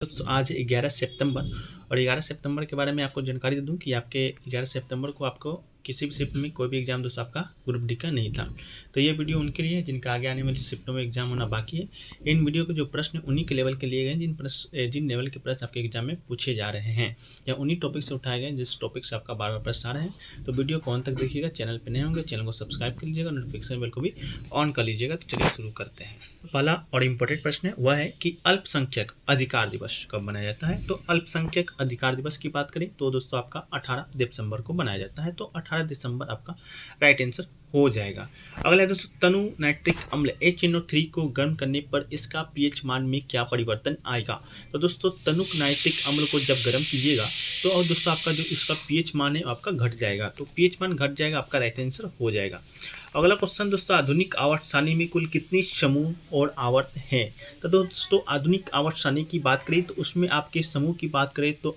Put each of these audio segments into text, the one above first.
दोस्तों आज 11 सितंबर और 11 सितंबर के बारे में आपको जानकारी दे दूं कि आपके 11 सितंबर को आपको किसी भी शिफ्ट में कोई भी एग्जाम दोस्तों आपका ग्रुप डी का नहीं था। तो ये वीडियो उनके लिए है जिनका आगे आने वाली शिफ्टों में एग्जाम होना बाकी है। इन वीडियो के जो प्रश्न उन्हीं के लेवल के लिए गए जिन लेवल के प्रश्न आपके एग्जाम में पूछे जा रहे हैं या उन्हीं टॉपिक से उठाए गए जिस टॉपिक से आपका बार बार प्रश्न आ रहे हैं। तो वीडियो को अंत तक देखिएगा। चैनल पर नए होंगे चैनल को सब्सक्राइब कर लीजिएगा, नोटिफिकेशन बेल को भी ऑन कर लीजिएगा। तो चलिए शुरू करते हैं। पहला और इम्पोर्टेंट प्रश्न है वह है कि अल्पसंख्यक अधिकार दिवस कब मनाया जाता है। तो अल्पसंख्यक अधिकार दिवस की बात करें तो दोस्तों आपका 18 दिसंबर को मनाया जाता है। तो 18 दिसंबर आपका राइट आंसर हो जाएगा। अगला है दोस्तों तनु नाइट्रिक अम्ल HNO3 को गर्म करने पर इसका pH मान में क्या परिवर्तन आएगा। तो दोस्तों तनुक नाइट्रिक अम्ल को जब गर्म कीजिएगा तो और दोस्तों आपका जो इसका pH मान है आपका घट जाएगा। तो pH मान घट जाएगा, आपका राइट आंसर हो जाएगा। अगला क्वेश्चन दोस्तों आधुनिक आवर्त सारणी में कुल कितनी समूह और आवर्त हैं। तो दोस्तों आधुनिक आवर्त सारणी की बात करें तो उसमें आपके समूह की बात करें तो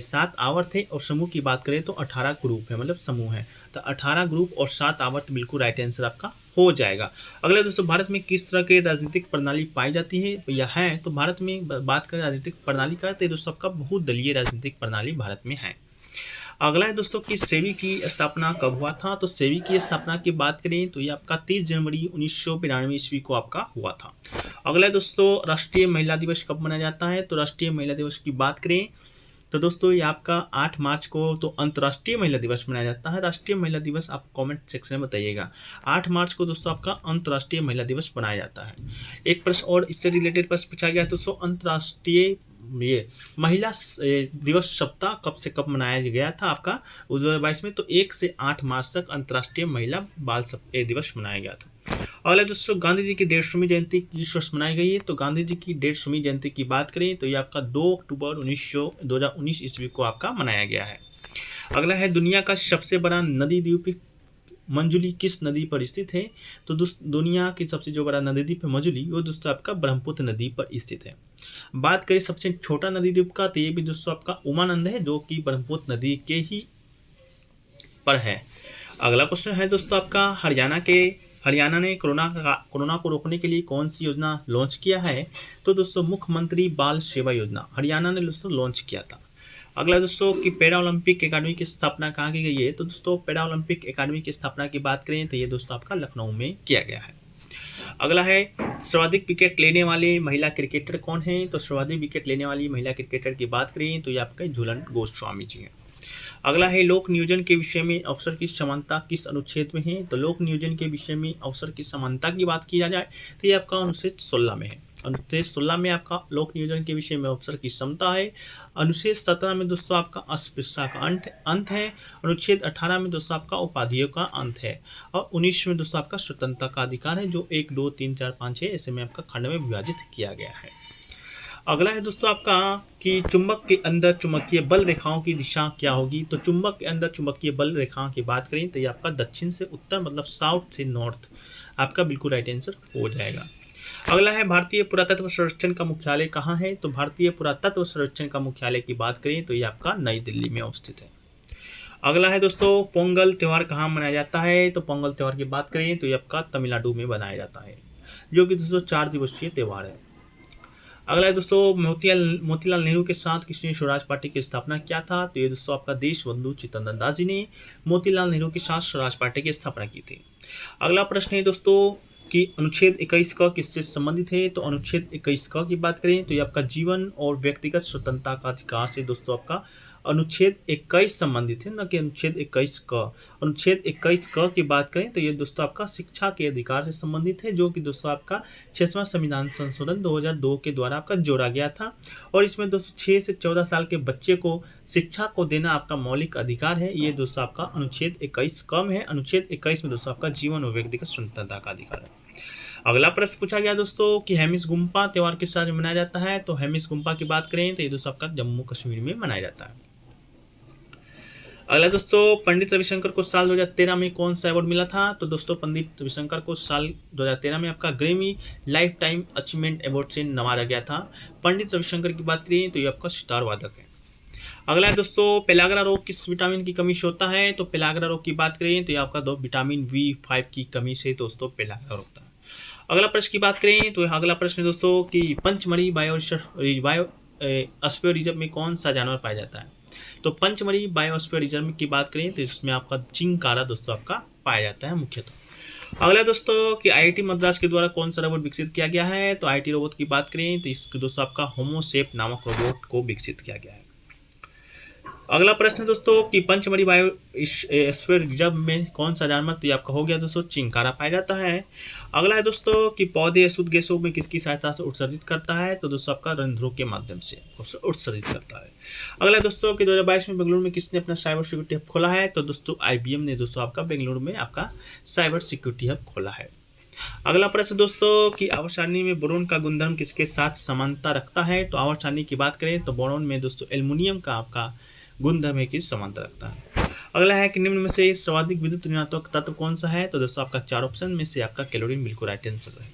7 आवर्त है और समूह की बात करें तो 18 ग्रुप है, मतलब समूह है। तो 18 ग्रुप और 7 आवर्त बिल्कुल राइट आंसर आपका हो जाएगा। अगला दोस्तों भारत में किस तरह की राजनीतिक प्रणाली पाई जाती है या है। तो भारत में बात करें राजनीतिक प्रणाली का तो दोस्तों आपका बहुदलीय राजनीतिक प्रणाली भारत में है। अगला है दोस्तों कि सेबी की स्थापना कब हुआ था। तो सेबी की स्थापना की बात करें तो ये आपका 30 जनवरी 1992 ईस्वी को आपका हुआ था। अगला है दोस्तों राष्ट्रीय महिला दिवस कब मनाया जाता है। तो राष्ट्रीय महिला दिवस की बात करें तो दोस्तों ये आपका 8 मार्च को तो अंतर्राष्ट्रीय महिला दिवस मनाया जाता है। राष्ट्रीय महिला दिवस आप कमेंट सेक्शन में बताइएगा। 8 मार्च को दोस्तों आपका अंतर्राष्ट्रीय महिला दिवस मनाया जाता है। एक प्रश्न और इससे रिलेटेड प्रश्न पूछा गया दोस्तों अंतर्राष्ट्रीय ये महिला दिवस सप्ताह कब से कब मनाया गया था आपका 2022 में। तो 1 से 8 मार्च तक अंतर्राष्ट्रीय महिला बाल दिवस मनाया गया था। अगला दोस्तों गांधी जी की 150वीं जयंती किस वर्ष मनाई गई है। तो गांधी जी की 150वीं जयंती की बात करें तो ये आपका 2 अक्टूबर 2019 ईस्वी को आपका मनाया गया है। अगला है दुनिया का सबसे बड़ा नदी द्वीप मंजुली किस नदी पर स्थित है। तो दुनिया की सबसे जो बड़ा नदी द्वीप है मंजुली वो दोस्तों आपका ब्रह्मपुत्र नदी पर स्थित है। बात करें सबसे छोटा नदी द्वीप का तो ये भी दोस्तों आपका उमानंद है जो कि ब्रह्मपुत्र नदी के ही पर है। अगला क्वेश्चन है दोस्तों आपका हरियाणा ने कोरोना को रोकने के लिए कौन सी योजना लॉन्च किया है। तो दोस्तों मुख्यमंत्री बाल सेवा योजना हरियाणा ने दोस्तों लॉन्च किया था। अगला दोस्तों कि पैरा ओलंपिक अकादमी की स्थापना कहाँ की गई है। तो दोस्तों पैरा ओलंपिक अकादमी की स्थापना की बात करें तो ये दोस्तों आपका लखनऊ में किया गया है। अगला है सर्वाधिक विकेट लेने वाले महिला क्रिकेटर कौन है। तो सर्वाधिक विकेट लेने वाली महिला क्रिकेटर की बात करें तो ये आपका झूलन गोस्वामी जी हैं। अगला है लोक नियोजन के विषय में अवसर की समानता किस अनुच्छेद में है। तो लोक नियोजन के विषय में अवसर की समानता की बात की जाए तो ये आपका अनुच्छेद 16 में है। अनुच्छेद 16 में आपका लोक नियोजन के विषय में अवसर की समता है। अनुच्छेद 17 में दोस्तों आपका अस्पृश्यता का अंत है। अनुच्छेद 18 में दोस्तों आपका उपाधियों का अंत है और 19 में दोस्तों आपका स्वतंत्रता का अधिकार है जो 1 2 3 4 5 6 ऐसे में आपका खंड में विभाजित किया गया है। अगला है दोस्तों आपका कि चुंबक के अंदर चुंबकीय बल रेखाओं की दिशा क्या होगी। तो चुंबक के अंदर चुंबकीय बल रेखाओं की बात करें तो ये आपका दक्षिण से उत्तर मतलब साउथ से नॉर्थ आपका बिल्कुल राइट आंसर हो जाएगा। अगला है भारतीय पुरातत्व सर्वेक्षण का मुख्यालय कहाँ है। तो भारतीय पुरातत्व सर्वेक्षण का मुख्यालय की बात करें तो ये आपका नई दिल्ली में अवस्थित है। अगला है दोस्तों पोंगल त्यौहार कहाँ मनाया जाता है। तो पोंगल त्यौहार की बात करें तो ये आपका तमिलनाडु में मनाया जाता है जो कि दोस्तों 4 दिवसीय त्यौहार है। अगला है दोस्तों मोतीलाल नेहरू के साथ किसने स्वराज पार्टी की स्थापना किया था। तो ये दोस्तों आपका देशबंधु चित्तरंजन दास जी ने मोतीलाल नेहरू के साथ स्वराज पार्टी की स्थापना की थी। अगला प्रश्न है दोस्तों कि अनुच्छेद 21 का किससे संबंधित है। तो अनुच्छेद 21 का की बात करें तो ये आपका जीवन और व्यक्तिगत स्वतंत्रता का अधिकार से दोस्तों आपका अनुच्छेद 21 संबंधित है, न कि अनुच्छेद 21 का। अनुच्छेद 21 का की बात करें तो ये दोस्तों आपका शिक्षा के अधिकार से संबंधित है जो कि दोस्तों आपका 6वां संविधान संशोधन 2002 के द्वारा आपका जोड़ा गया था और इसमें दोस्तों 6 से 14 साल के बच्चे को शिक्षा को देना आपका मौलिक अधिकार है। ये दोस्तों आपका अनुच्छेद 21 कम है। अनुच्छेद 21 में दोस्तों आपका जीवन और व्यक्तिगत स्वतंत्रता का अधिकार है। अगला प्रश्न पूछा गया दोस्तों कि हेमिस गुम्पा त्यौहार किस राज्य में मनाया जाता है। तो हेमिस गुम्पा की बात करें तो ये दोस्तों आपका जम्मू कश्मीर में मनाया जाता है। अगला दोस्तों पंडित रविशंकर को साल 2013 में कौन सा अवार्ड मिला था। तो दोस्तों पंडित रविशंकर को साल 2013 में आपका Grammy life time achievement award से नवाजा गया था। पंडित रविशंकर की बात करें तो ये आपका सितार वादक है। अगला है दोस्तों पेलाग्रा रोग किस विटामिन की कमी से होता है। तो पेलाग्रा रोग की बात करें तो ये आपका विटामिन B5 की कमी से दोस्तों पेलाग्रा रोग होता है। अगला प्रश्न की बात करें तो अगला प्रश्न है दोस्तों कि पंचमढ़ी बायोस्फीयर रिजर्व में कौन सा जानवर पाया जाता है। तो पंचमढ़ी बायोस्फीयर रिजर्व की बात करें तो इसमें आपका चिंकारा दोस्तों आपका पाया जाता है मुख्यतः। अगला दोस्तों कि आईआईटी मद्रास के द्वारा कौन सा रोबोट विकसित किया गया है। तो आईआईटी रोबोट की बात करें तो इसके दोस्तों आपका होमोसेप नामक रोबोट को विकसित किया गया है। अगला प्रश्न है दोस्तों कि पंचमढ़ी बायोस्फीयर रिजर्व में कौन सा जानवर, तो ये आपका हो गया दोस्तों चिंकारा पाया जाता है। अगला है दोस्तों कि पौधे अशुद्ध गैसों में किसकी सहायता से उत्सर्जित करता है। तो दोस्तों आपका रंध्रों के माध्यम से उत्सर्जित करता है। अगला है दोस्तों कि 2022 में बेंगलुरु में किसने अपना साइबर सिक्योरिटी हब खोला है। तो दोस्तों IBM ने दोस्तों आपका बेंगलुरु में आपका साइबर सिक्योरिटी हब खोला है। अगला प्रश्न दोस्तों कि आवर्त सारणी में बोरोन का गुणधर्म किसके साथ समानता रखता है। तो आवर्त सारणी की बात करें तो बोरोन में दोस्तों एल्युमिनियम का आपका गुणधर्म है कि समानता रखता है। अगला है कि निम्न में से सर्वाधिक विद्युत ऋणात्मक तत्व कौन सा है। तो दोस्तों आपका 4 ऑप्शन में से आपका क्लोरीन बिल्कुल राइट आंसर है।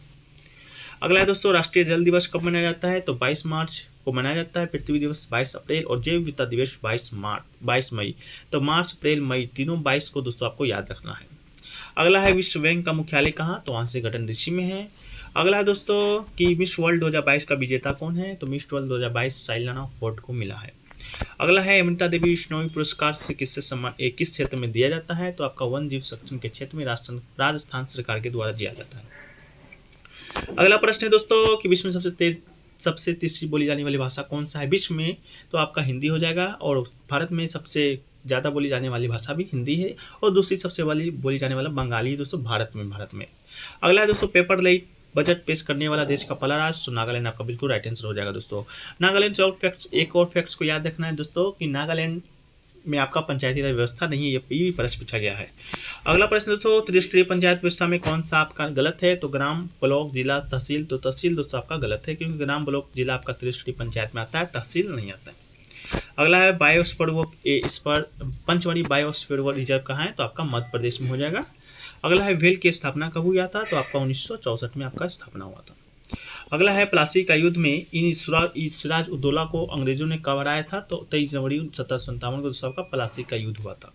अगला है दोस्तों राष्ट्रीय जल दिवस कब मनाया जाता है। तो 22 मार्च को मनाया जाता है। पृथ्वी दिवस 22 अप्रैल और जैव विविधता दिवस 22 मई। तो मार्च अप्रैल मई तीनों 22 को दोस्तों आपको याद रखना है। अगला है विश्व बैंक का मुख्यालय कहाँ। तो आंशिक गठन ऋषि में है। अगला है दोस्तों कि मिस वर्ल्ड 2022 का विजेता कौन है। तो मिस वर्ल्ड 2022 साइलाना फोर्ड को मिला है। अगला है अमृता देवी विश्नोई पुरस्कार से किस क्षेत्र में दिया जाता है। तो आपका वन जीव संरक्षण के क्षेत्र में राजस्थान सरकार के द्वारा दिया जाता है। अगला प्रश्न है दोस्तों कि विश्व में सबसे तीसरी बोली जाने वाली भाषा कौन सा है। विश्व में तो आपका हिंदी हो जाएगा और भारत में सबसे ज़्यादा बोली जाने वाली भाषा भी हिंदी है और दूसरी सबसे बोली जाने वाला बंगाली है दोस्तों भारत में। अगला है दोस्तों पेपर लाइट बजट पेश करने वाला देश का पहला राज्य। तो नागालैंड आपका बिल्कुल राइट आंसर हो जाएगा दोस्तों। नागालैंड से एक और फैक्ट्स को याद रखना है दोस्तों कि नागालैंड में आपका पंचायती राज व्यवस्था नहीं है, ये भी प्रश्न पूछा गया है। अगला प्रश्न दोस्तों त्रिस्तरीय पंचायत व्यवस्था में कौन सा आपका गलत है। तो ग्राम, ब्लॉक, जिला, तहसील। तो तहसील दोस्तों आपका गलत है क्योंकि ग्राम, ब्लॉक, जिला आपका त्रिस्तरीय पंचायत में आता है, तहसील नहीं आता है। अगला है पंचमढ़ी बायोस्फीयर रिजर्व कहाँ है। तो आपका मध्य प्रदेश में हो जाएगा। अगला है वेल की स्थापना कब हुआ था। तो आपका 1964 में आपका स्थापना हुआ था। अगला है प्लासी का युद्ध में सिराज उद्दौला को अंग्रेजों ने कब हराया था। तो 23 जनवरी 1757 को दोस्तों आपका प्लासी का युद्ध हुआ था।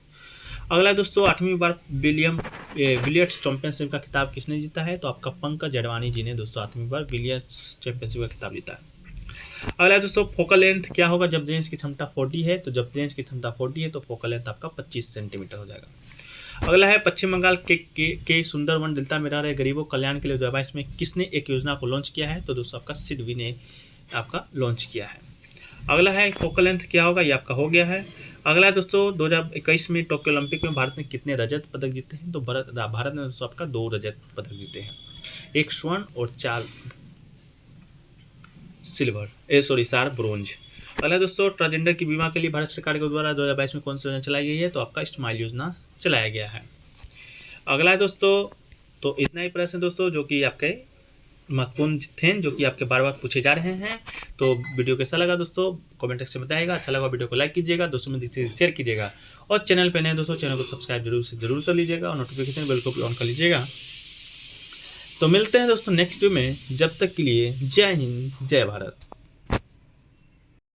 अगला है दोस्तों 8वीं बार बिलियर्ड्स चैंपियनशिप का खिताब किसने जीता है। तो आपका पंकज अडवाणी जी ने दोस्तों 8वीं बार बिलियर्ड्स चैंपियनशिप का खिताब जीता है। अगला है दोस्तों फोकल लेंथ क्या होगा जब रेंज की क्षमता 40 है। तो जब रेंज की क्षमता 40 है तो फोकल लेंथ आपका 25 सेंटीमीटर हो जाएगा। अगला है पश्चिम बंगाल के सुंदरवन डेल्टा में रह रहे गरीबों कल्याण के लिए 2022 में किसने एक योजना को लॉन्च किया है। तो दोस्तों आपका सिडबी ने आपका लॉन्च किया है। अगला है फोकल लेंथ क्या होगा, ये आपका हो गया है। अगला है दोस्तों 2021 में टोक्यो ओलंपिक में भारत ने कितने रजत पदक जीते हैं। तो भारत ने दोस्तों आपका 2 रजत पदक जीते हैं, 1 स्वर्ण और 4 ब्रोंज। अगला दोस्तों ट्रांसजेंडर की बीमा के लिए भारत सरकार के द्वारा 2022 में कौन सी योजना चलाई गई है। तो आपका स्माइल योजना चलाया गया है। अगला है दोस्तों तो इतना ही प्रश्न दोस्तों जो कि आपके महत्वपूर्ण थे, जो कि आपके बार बार पूछे जा रहे हैं। तो वीडियो कैसा लगा दोस्तों कमेंट सेक्शन में बताइएगा। अच्छा लगा वीडियो को लाइक कीजिएगा, दोस्तों में शेयर कीजिएगा और चैनल पे नए दोस्तों चैनल को सब्सक्राइब जरूर कर लीजिएगा और नोटिफिकेशन बेल को भी ऑन कर लीजिएगा। तो मिलते हैं दोस्तों नेक्स्ट वीडियो में, जब तक के लिए जय हिंद जय भारत।